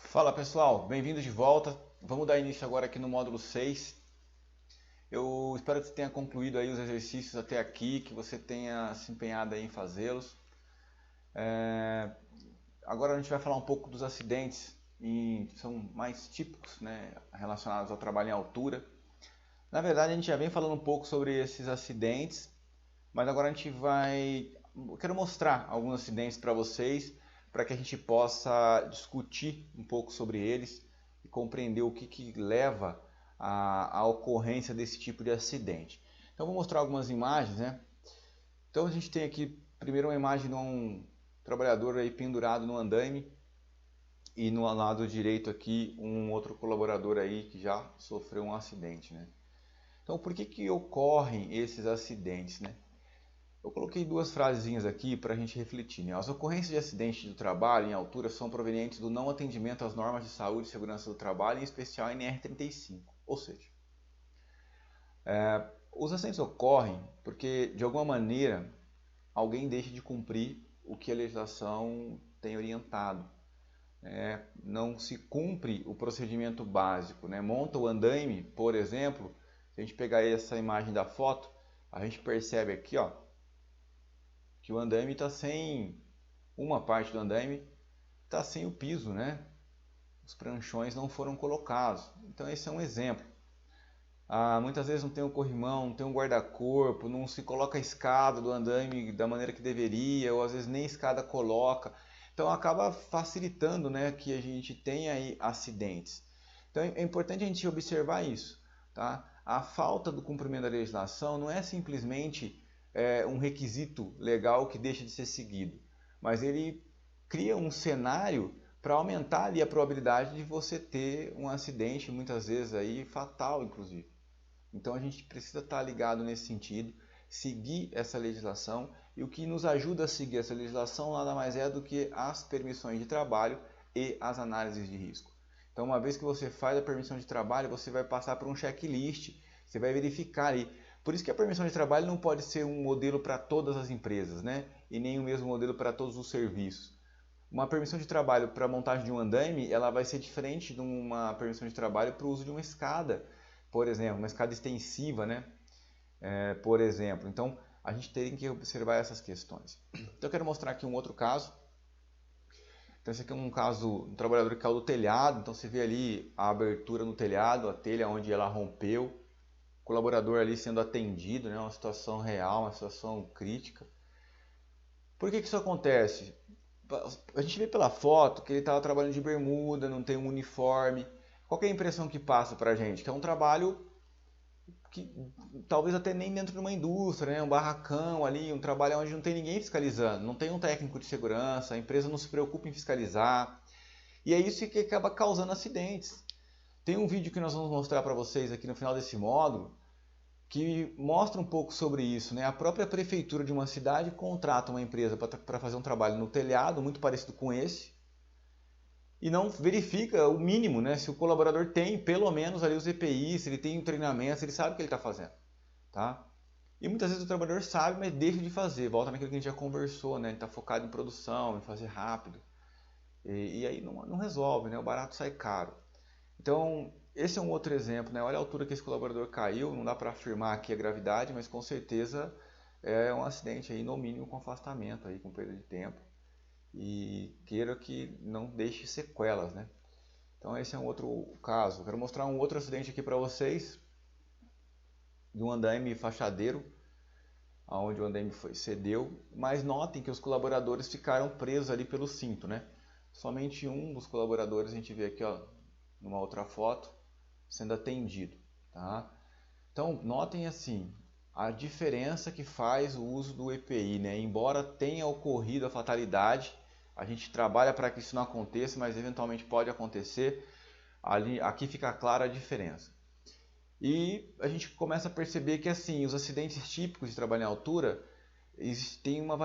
Fala pessoal, bem-vindos de volta. Vamos dar início agora aqui no módulo 6. Eu espero que você tenha concluído aí os exercícios até aqui, que você tenha se empenhado aí em fazê-los. Agora a gente vai falar um pouco dos acidentes, que são mais típicos, né, relacionados ao trabalho em altura. Na verdade a gente já vem falando um pouco sobre esses acidentes, mas agora a gente vai... Eu quero mostrar alguns acidentes para vocês, para que a gente possa discutir um pouco sobre eles e compreender o que leva à ocorrência desse tipo de acidente. Então vou mostrar algumas imagens, né? Então a gente tem aqui primeiro uma imagem de um trabalhador aí pendurado no andaime e no lado direito aqui um outro colaborador aí que já sofreu um acidente, né? Então por que ocorrem esses acidentes, né? Eu coloquei duas frasezinhas aqui para a gente refletir, né? As ocorrências de acidentes do trabalho em altura são provenientes do não atendimento às normas de saúde e segurança do trabalho, em especial a NR35. Ou seja, os acidentes ocorrem porque, de alguma maneira, alguém deixa de cumprir o que a legislação tem orientado. Não se cumpre o procedimento básico, né? Monta o andaime, por exemplo, se a gente pegar essa imagem da foto, a gente percebe aqui, ó, que o andaime está sem, uma parte do andaime está sem o piso, né? Os pranchões não foram colocados. Então esse é um exemplo. Muitas vezes não tem um corrimão, não tem um guarda-corpo, não se coloca a escada do andaime da maneira que deveria, ou às vezes nem escada coloca. Então acaba facilitando, né, que a gente tenha aí acidentes. Então é importante a gente observar isso, tá? A falta do cumprimento da legislação não é simplesmente um requisito legal que deixa de ser seguido, mas ele cria um cenário para aumentar ali a probabilidade de você ter um acidente, muitas vezes aí fatal, inclusive. Então a gente precisa estar ligado nesse sentido, seguir essa legislação, e o que nos ajuda a seguir essa legislação nada mais é do que as permissões de trabalho e as análises de risco. Então uma vez que você faz a permissão de trabalho, você vai passar por um checklist, você vai verificar ali. Por isso que a permissão de trabalho não pode ser um modelo para todas as empresas, né? E nem o mesmo modelo para todos os serviços. Uma permissão de trabalho para a montagem de um andaime, ela vai ser diferente de uma permissão de trabalho para o uso de uma escada, por exemplo, uma escada extensiva, né? Por exemplo. Então, a gente tem que observar essas questões. Então, eu quero mostrar aqui um outro caso. Então, esse aqui é um caso de um trabalhador que caiu do telhado. Então, você vê ali a abertura no telhado, a telha onde ela rompeu. O colaborador ali sendo atendido, né? Uma situação real, uma situação crítica. Por que isso acontece? A gente vê pela foto que ele estava trabalhando de bermuda, não tem um uniforme. Qual é a impressão que passa para a gente? Que é um trabalho que talvez até nem dentro de uma indústria, né? Um barracão ali, um trabalho onde não tem ninguém fiscalizando, não tem um técnico de segurança, a empresa não se preocupa em fiscalizar. E é isso que acaba causando acidentes. Tem um vídeo que nós vamos mostrar para vocês aqui no final desse módulo, que mostra um pouco sobre isso, né? A própria prefeitura de uma cidade contrata uma empresa para fazer um trabalho no telhado, muito parecido com esse, e não verifica o mínimo, né? Se o colaborador tem pelo menos ali os EPIs, se ele tem um treinamento, se ele sabe o que ele está fazendo, tá? E muitas vezes o trabalhador sabe, mas deixa de fazer, volta naquilo que a gente já conversou, né? Ele está focado em produção, em fazer rápido, e aí não resolve, né? O barato sai caro. Então, esse é um outro exemplo, né? Olha a altura que esse colaborador caiu, não dá para afirmar aqui a gravidade, mas com certeza é um acidente aí, no mínimo com afastamento, aí, com perda de tempo. E queira que não deixe sequelas, né? Então esse é um outro caso. Quero mostrar um outro acidente aqui para vocês, de um andaime fachadeiro, onde o andaime cedeu, mas notem que os colaboradores ficaram presos ali pelo cinto, né? Somente um dos colaboradores, a gente vê aqui, ó, numa outra foto, sendo atendido, tá? Então notem assim a diferença que faz o uso do EPI, né? Embora tenha ocorrido a fatalidade, a gente trabalha para que isso não aconteça, mas eventualmente pode acontecer. Aqui fica clara a diferença. E a gente começa a perceber que assim, os acidentes típicos de trabalho em altura tem uma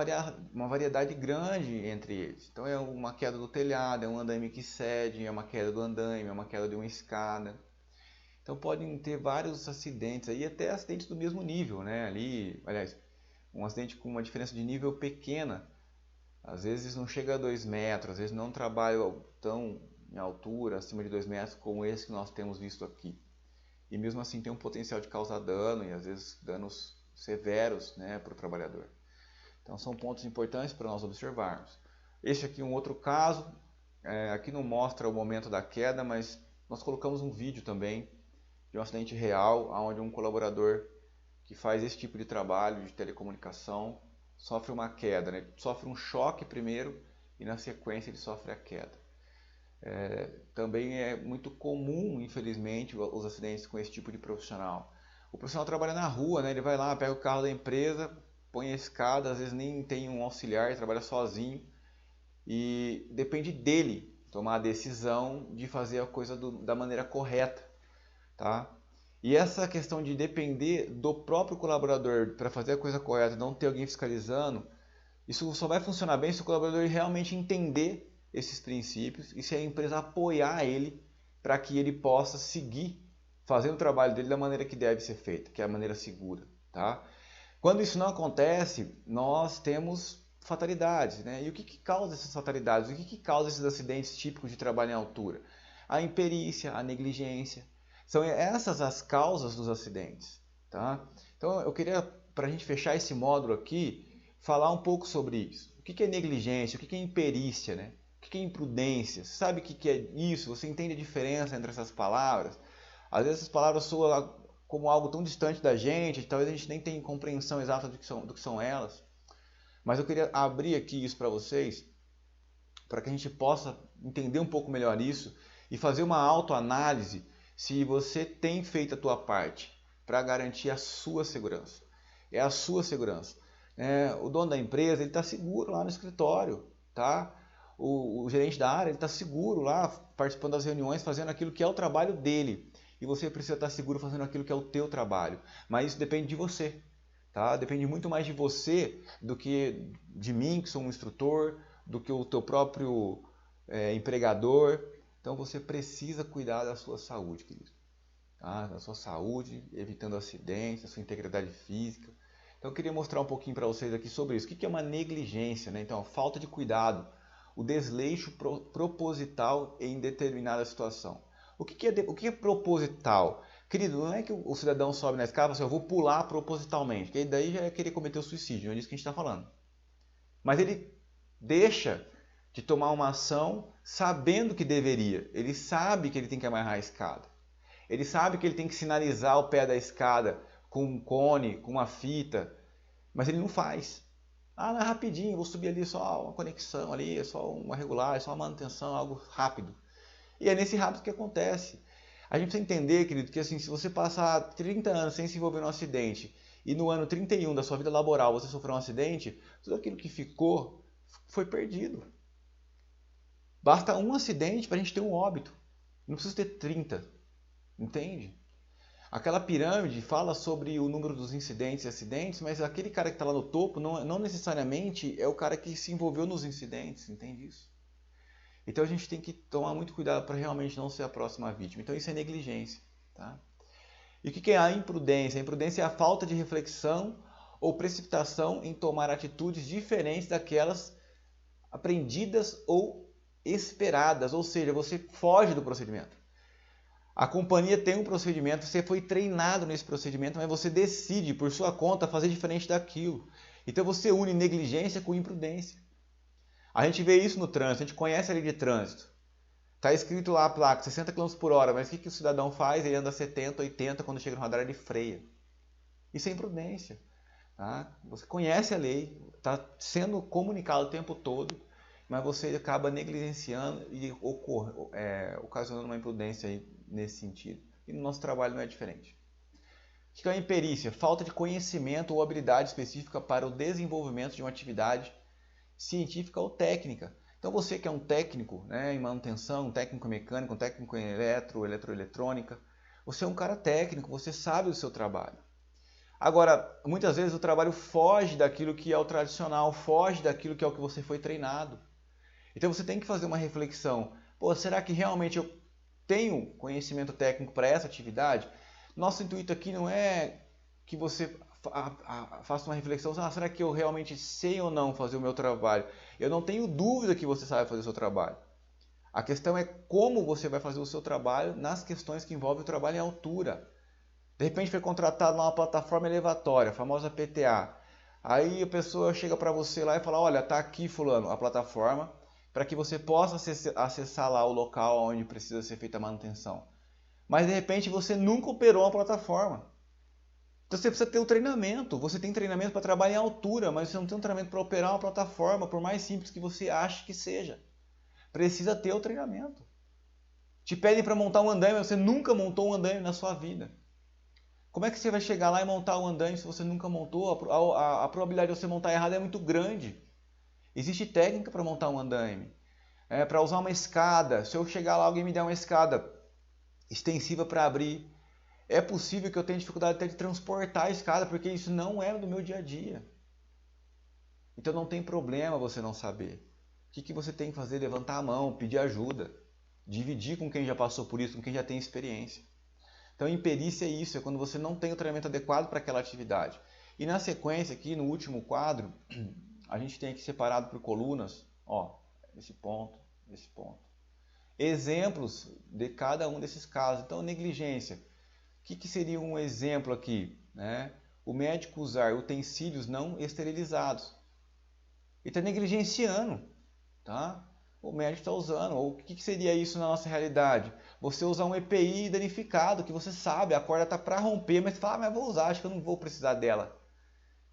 variedade grande entre eles. Então é uma queda do telhado, é um andaime que cede, é uma queda do andaime, é uma queda de uma escada. Então podem ter vários acidentes aí, até acidentes do mesmo nível, né? Ali, aliás, um acidente com uma diferença de nível pequena, às vezes não chega a 2 metros, às vezes não é um trabalho tão em altura, acima de 2 metros, como esse que nós temos visto aqui. E mesmo assim tem um potencial de causar dano, e às vezes danos severos, né, para o trabalhador. Então são pontos importantes para nós observarmos. Este aqui é um outro caso, aqui não mostra o momento da queda, mas nós colocamos um vídeo também de um acidente real, onde um colaborador que faz esse tipo de trabalho de telecomunicação sofre uma queda, né? Sofre um choque primeiro e na sequência ele sofre a queda. Também é muito comum, infelizmente, os acidentes com esse tipo de profissional. O profissional trabalha na rua, né? Ele vai lá, pega o carro da empresa, põe a escada, às vezes nem tem um auxiliar, trabalha sozinho e depende dele tomar a decisão de fazer a coisa da maneira correta, tá? E essa questão de depender do próprio colaborador para fazer a coisa correta, não ter alguém fiscalizando, isso só vai funcionar bem se o colaborador realmente entender esses princípios e se a empresa apoiar ele para que ele possa seguir fazendo o trabalho dele da maneira que deve ser feito, que é a maneira segura, tá? Quando isso não acontece, nós temos fatalidades, né? E o que causa essas fatalidades? O que causa esses acidentes típicos de trabalho em altura? A imperícia, a negligência. São essas as causas dos acidentes, tá? Então eu queria, para a gente fechar esse módulo aqui, falar um pouco sobre isso. O que é negligência? O que é imperícia, né? O que é imprudência? Você sabe o que é isso? Você entende a diferença entre essas palavras? Às vezes essas palavras soam como algo tão distante da gente, talvez a gente nem tenha compreensão exata do que são elas. Mas eu queria abrir aqui isso para vocês, para que a gente possa entender um pouco melhor isso e fazer uma autoanálise se você tem feito a tua parte para garantir a sua segurança. É a sua segurança. O dono da empresa, ele está seguro lá no escritório, tá? O gerente da área, ele está seguro lá, participando das reuniões, fazendo aquilo que é o trabalho dele. E você precisa estar seguro fazendo aquilo que é o teu trabalho. Mas isso depende de você, tá? Depende muito mais de você do que de mim, que sou um instrutor, do que o teu próprio empregador. Então você precisa cuidar da sua saúde, querido. Tá? Da sua saúde, evitando acidentes, da sua integridade física. Então eu queria mostrar um pouquinho para vocês aqui sobre isso. O que é uma negligência, né? Então, a falta de cuidado, o desleixo proposital em determinada situação. O que é proposital? Querido, não é que o cidadão sobe na escada e fala assim, eu vou pular propositalmente, que daí já é querer cometer o suicídio, não é disso que a gente está falando. Mas ele deixa de tomar uma ação sabendo que deveria. Ele sabe que ele tem que amarrar a escada. Ele sabe que ele tem que sinalizar o pé da escada com um cone, com uma fita, mas ele não faz. Não é rapidinho, vou subir ali só uma conexão ali, é só uma regulagem, só uma manutenção, algo rápido. E é nesse rápido que acontece. A gente precisa entender, querido, que assim, se você passar 30 anos sem se envolver num acidente e no ano 31 da sua vida laboral você sofreu um acidente, tudo aquilo que ficou foi perdido. Basta um acidente para a gente ter um óbito. Não precisa ter 30. Entende? Aquela pirâmide fala sobre o número dos incidentes e acidentes, mas aquele cara que está lá no topo não necessariamente é o cara que se envolveu nos incidentes, entende isso? Então a gente tem que tomar muito cuidado para realmente não ser a próxima vítima. Então isso é negligência. Tá? E o que é a imprudência? A imprudência é a falta de reflexão ou precipitação em tomar atitudes diferentes daquelas aprendidas ou esperadas, ou seja, você foge do procedimento. A companhia tem um procedimento, você foi treinado nesse procedimento, mas você decide por sua conta fazer diferente daquilo. Então você une negligência com imprudência. A gente vê isso no trânsito, a gente conhece a lei de trânsito. Está escrito lá a placa 60 km por hora, mas o que o cidadão faz? Ele anda 70, 80, quando chega no radar ele freia. Isso é imprudência. Tá? Você conhece a lei, está sendo comunicado o tempo todo, mas você acaba negligenciando e ocasionando uma imprudência aí nesse sentido. E no nosso trabalho não é diferente. O que é a imperícia? Falta de conhecimento ou habilidade específica para o desenvolvimento de uma atividade científica ou técnica. Então você que é um técnico, né, em manutenção, um técnico mecânico, um técnico em eletroeletrônica, você é um cara técnico, você sabe do seu trabalho. Agora, muitas vezes o trabalho foge daquilo que é o tradicional, foge daquilo que é o que você foi treinado. Então você tem que fazer uma reflexão. Será que realmente eu tenho conhecimento técnico para essa atividade? Nosso intuito aqui não é que você faça uma reflexão, será que eu realmente sei ou não fazer o meu trabalho? Eu não tenho dúvida que você sabe fazer o seu trabalho. A questão é como você vai fazer o seu trabalho nas questões que envolvem o trabalho em altura. De repente foi contratado numa plataforma elevatória, a famosa PTA. Aí a pessoa chega para você lá e fala, olha, tá aqui fulano, a plataforma, para que você possa acessar lá o local onde precisa ser feita a manutenção. Mas de repente você nunca operou a plataforma. Então você precisa ter um treinamento. Você tem treinamento para trabalhar em altura, mas você não tem um treinamento para operar uma plataforma, por mais simples que você ache que seja. Precisa ter o treinamento. Te pedem para montar um andaime, você nunca montou um andaime na sua vida. Como é que você vai chegar lá e montar um andaime se você nunca montou? A probabilidade de você montar errado é muito grande. Existe técnica para montar um andaime. Para usar uma escada. Se eu chegar lá, alguém me der uma escada extensiva para abrir, é possível que eu tenha dificuldade até de transportar a escada, porque isso não é do meu dia a dia. Então não tem problema você não saber. O que você tem que fazer? Levantar a mão, pedir ajuda, dividir com quem já passou por isso, com quem já tem experiência. Então, imperícia é isso, é quando você não tem o treinamento adequado para aquela atividade. E na sequência, aqui no último quadro, a gente tem aqui separado por colunas, ó, esse ponto, esse ponto. Exemplos de cada um desses casos. Então, negligência. O que seria um exemplo aqui? Né? O médico usar utensílios não esterilizados. Ele está negligenciando. Tá? O médico está usando. Ou o que seria isso na nossa realidade? Você usar um EPI danificado, que você sabe, a corda está para romper, mas você fala, mas vou usar, acho que eu não vou precisar dela.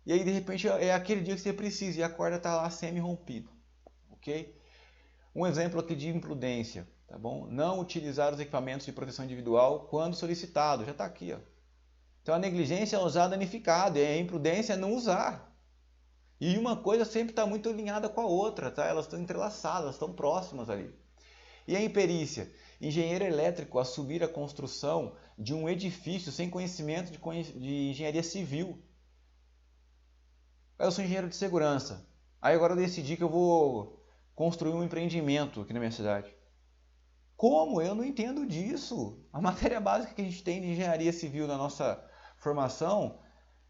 E aí, de repente, é aquele dia que você precisa e a corda está lá semi-rompida. Ok? Um exemplo aqui de imprudência. Tá bom? Não utilizar os equipamentos de proteção individual quando solicitado. Já está aqui. Ó. Então, a negligência é usar danificado, e a imprudência é não usar. E uma coisa sempre está muito alinhada com a outra, tá? Elas estão entrelaçadas, elas estão próximas ali. E a imperícia? Engenheiro elétrico assumir a construção de um edifício sem conhecimento de engenharia civil. Eu sou engenheiro de segurança. Aí agora eu decidi que eu vou construir um empreendimento aqui na minha cidade. Como? Eu não entendo disso. A matéria básica que a gente tem de engenharia civil na nossa formação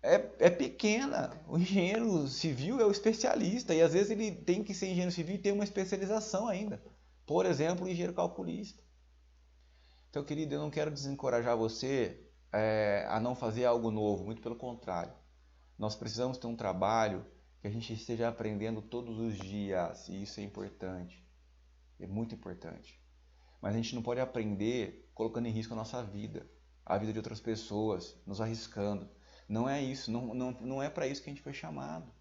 é pequena. O engenheiro civil é o especialista e às vezes ele tem que ser engenheiro civil e ter uma especialização ainda. Por exemplo, o engenheiro calculista. Então, querido, eu não quero desencorajar você a não fazer algo novo, muito pelo contrário. Nós precisamos ter um trabalho que a gente esteja aprendendo todos os dias, e isso é importante, é muito importante. Mas a gente não pode aprender colocando em risco a nossa vida, a vida de outras pessoas, nos arriscando. Não é isso, não é para isso que a gente foi chamado.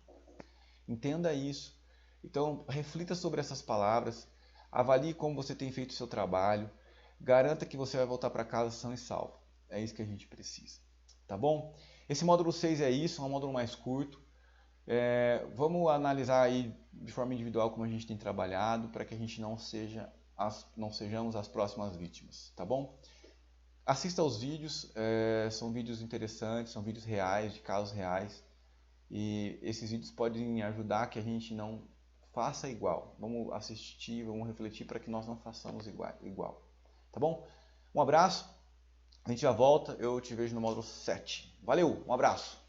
Entenda isso. Então, reflita sobre essas palavras, avalie como você tem feito o seu trabalho, garanta que você vai voltar para casa são e salvo. É isso que a gente precisa. Tá bom? Esse módulo 6 é isso, é um módulo mais curto. Vamos analisar aí de forma individual como a gente tem trabalhado para que a gente não sejamos as próximas vítimas. Tá bom? Assista aos vídeos, são vídeos interessantes, são vídeos reais, de casos reais. E esses vídeos podem ajudar que a gente não faça igual. Vamos assistir, vamos refletir para que nós não façamos igual. Tá bom? Um abraço, a gente já volta, eu te vejo no módulo 7. Valeu, um abraço!